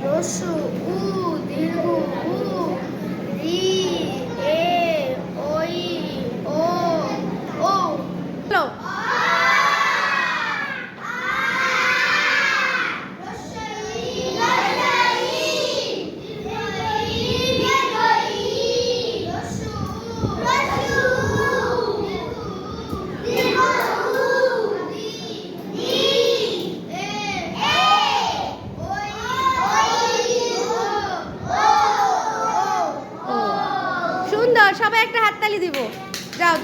রস্যু উ দীর্ঘ উ রি এ ওই ও ও চলো সুন্দর, সবাই একটা হাততালি দিব। যাও।